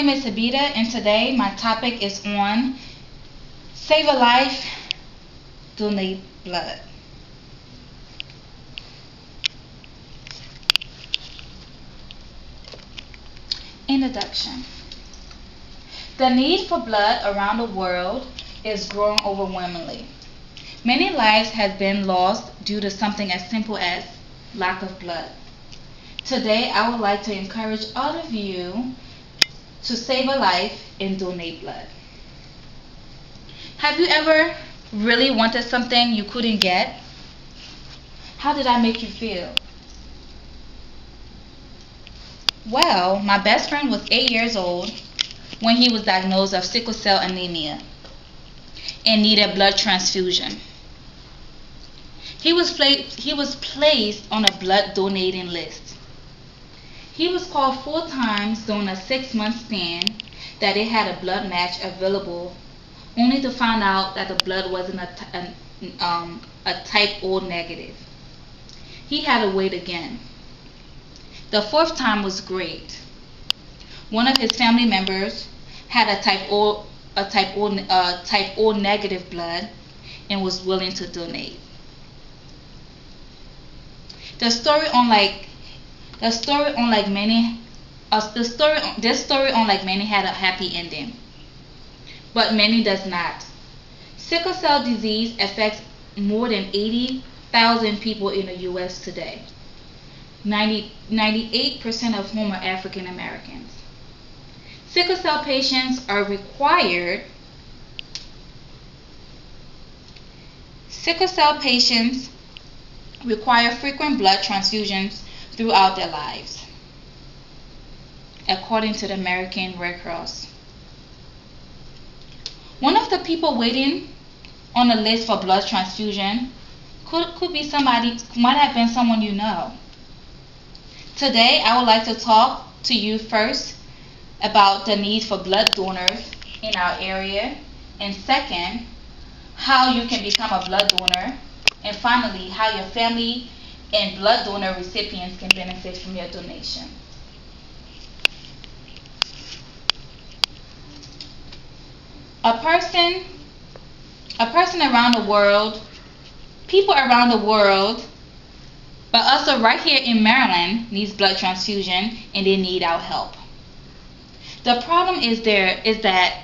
name is Sabita, and today my topic is on Save a Life, Donate Blood. Introduction. The need for blood around the world is growing overwhelmingly. Many lives have been lost due to something as simple as lack of blood. Today, I would like to encourage all of you to save a life and donate blood. Have you ever really wanted something you couldn't get? How did that make you feel? Well, my best friend was 8 years old when he was diagnosed of sickle cell anemia and needed blood transfusion. He was placed on a blood donating list. He was called 4 times during a 6-month span that they had a blood match available, only to find out that the blood wasn't a type O negative. He had to wait again. The 4th time was great. One of his family members had a type O negative blood and was willing to donate. This story, unlike many, had a happy ending, but many does not. Sickle cell disease affects more than 80,000 people in the U.S. today. 98% of whom are African Americans. Sickle cell patients are required. Sickle cell patients require frequent blood transfusions throughout their lives, according to the American Red Cross. One of the people waiting on the list for blood transfusion could be somebody, might have been someone you know. Today, I would like to talk to you first about the need for blood donors in our area, and second, how you can become a blood donor, and finally, how your family and blood donor recipients can benefit from your donation. A person around the world, people around the world, but also right here in Maryland, needs blood transfusion and they need our help. The problem is that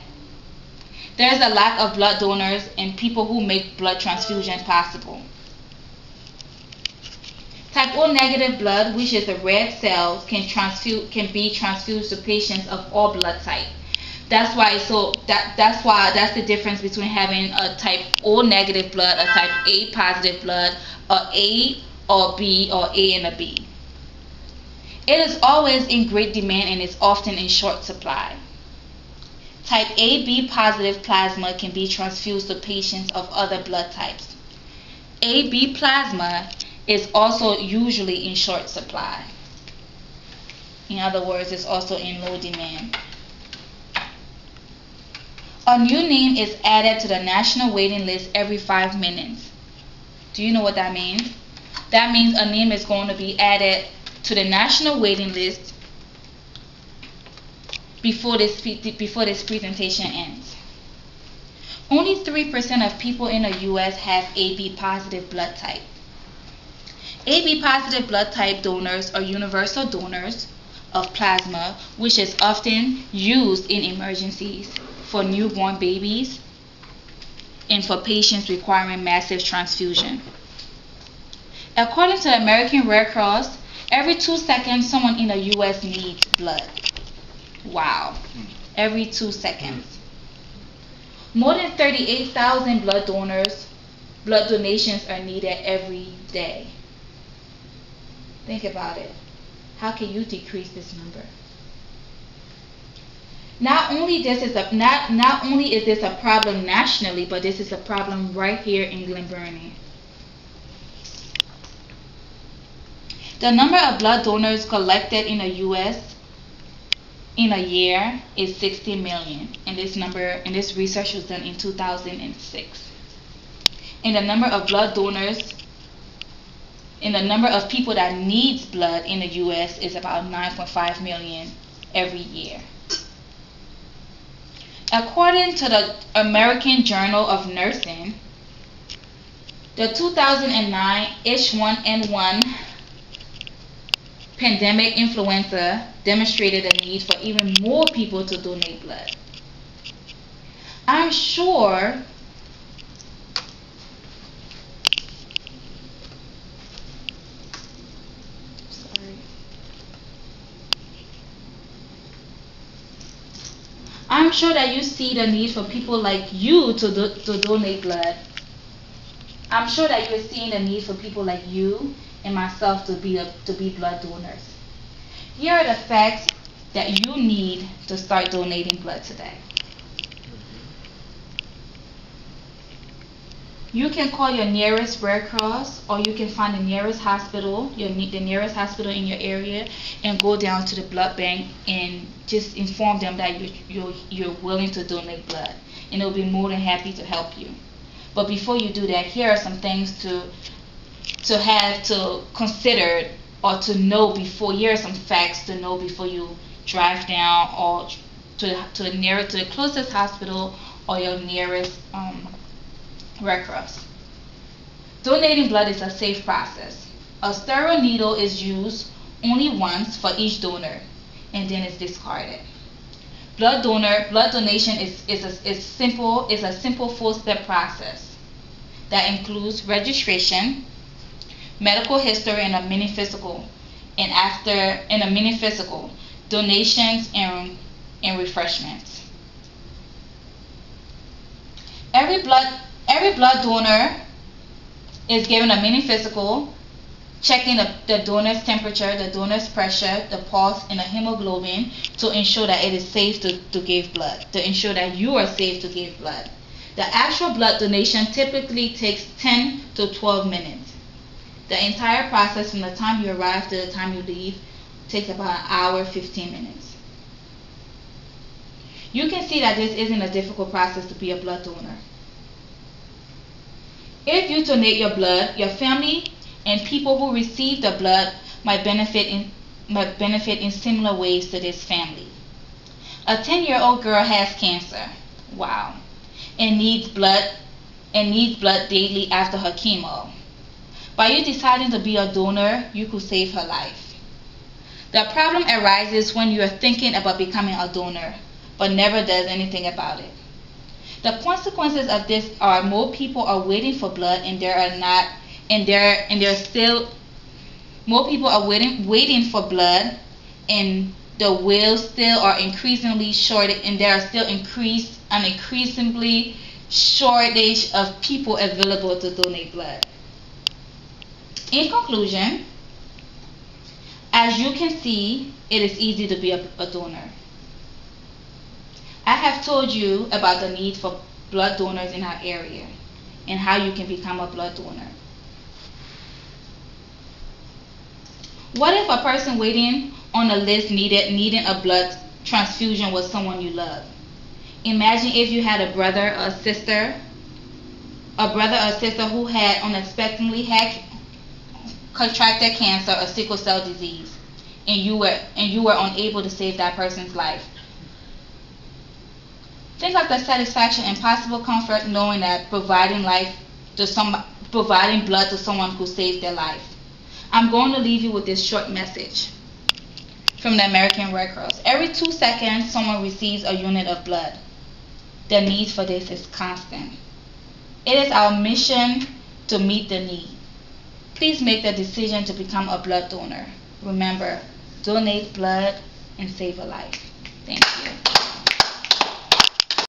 there's a lack of blood donors and people who make blood transfusions possible. Type O negative blood, which is the red cells, can be transfused to patients of all blood types. That's the difference between having a type O negative blood, a type A positive blood, or A or B, or A and a B. It is always in great demand and is often in short supply. Type AB positive plasma can be transfused to patients of other blood types. AB plasma is also usually in short supply. In other words, it's also in low demand. A new name is added to the national waiting list every 5 minutes. Do you know what that means? That means a name is going to be added to the national waiting list before this presentation ends. Only 3% of people in the U.S. have AB positive blood type. AB positive blood type donors are universal donors of plasma, which is often used in emergencies for newborn babies and for patients requiring massive transfusion. According to the American Red Cross, every 2 seconds someone in the U.S. needs blood. Wow. Every 2 seconds. More than 38,000 blood donations are needed every day. Think about it. How can you decrease this number? Not only is this a problem nationally, but this is a problem right here in Glen Burnie. The number of blood donors collected in the U.S. in a year is 60 million, and this research was done in 2006. And the number of blood donors, and the number of people that needs blood in the U.S. is about 9.5 million every year. According to the American Journal of Nursing, the 2009 H1N1 pandemic influenza demonstrated a need for even more people to donate blood. I'm sure that you see the need for people like you to donate blood. I'm sure that you're seeing the need for people like you and myself to be blood donors. Here are the facts that you need to start donating blood today. You can call your nearest Red Cross, or you can find the nearest hospital, the nearest hospital in your area, and go down to the blood bank and just inform them that you're willing to donate blood, and they'll be more than happy to help you. But before you do that, here are some things to have to consider or to know before. Here are some facts to know before you drive down or to the closest hospital or your nearest Red Cross. Donating blood is a safe process. A sterile needle is used only once for each donor, and then it's discarded. Blood donation is a simple 4-step process that includes registration, medical history, and a mini physical, donations and refreshments. Every blood donor is given a mini physical, checking the donor's temperature, the donor's pressure, the pulse, and the hemoglobin to ensure that it is safe to give blood, to ensure that you are safe to give blood. The actual blood donation typically takes 10 to 12 minutes. The entire process from the time you arrive to the time you leave takes about an hour, 15 minutes. You can see that this isn't a difficult process to be a blood donor. If you donate your blood, your family and people who receive the blood might benefit in similar ways to this family. A 10-year-old girl has cancer, wow, and needs blood daily after her chemo. By you deciding to be a donor, you could save her life. The problem arises when you are thinking about becoming a donor, but never does anything about it. The consequences of this are more people are waiting for blood, and more people are waiting for blood, and the wills still are increasingly short, and there are still an increasingly shortage of people available to donate blood. In conclusion, as you can see, it is easy to be a donor. I have told you about the need for blood donors in our area and how you can become a blood donor. What if a person waiting on a list needing a blood transfusion was someone you love? Imagine if you had a brother or sister who had unexpectedly contracted cancer or sickle cell disease, and you were unable to save that person's life. Think of the satisfaction and possible comfort knowing that providing blood to someone who saved their life. I'm going to leave you with this short message from the American Red Cross. Every 2 seconds, someone receives a unit of blood. The need for this is constant. It is our mission to meet the need. Please make the decision to become a blood donor. Remember, donate blood and save a life. Thank you.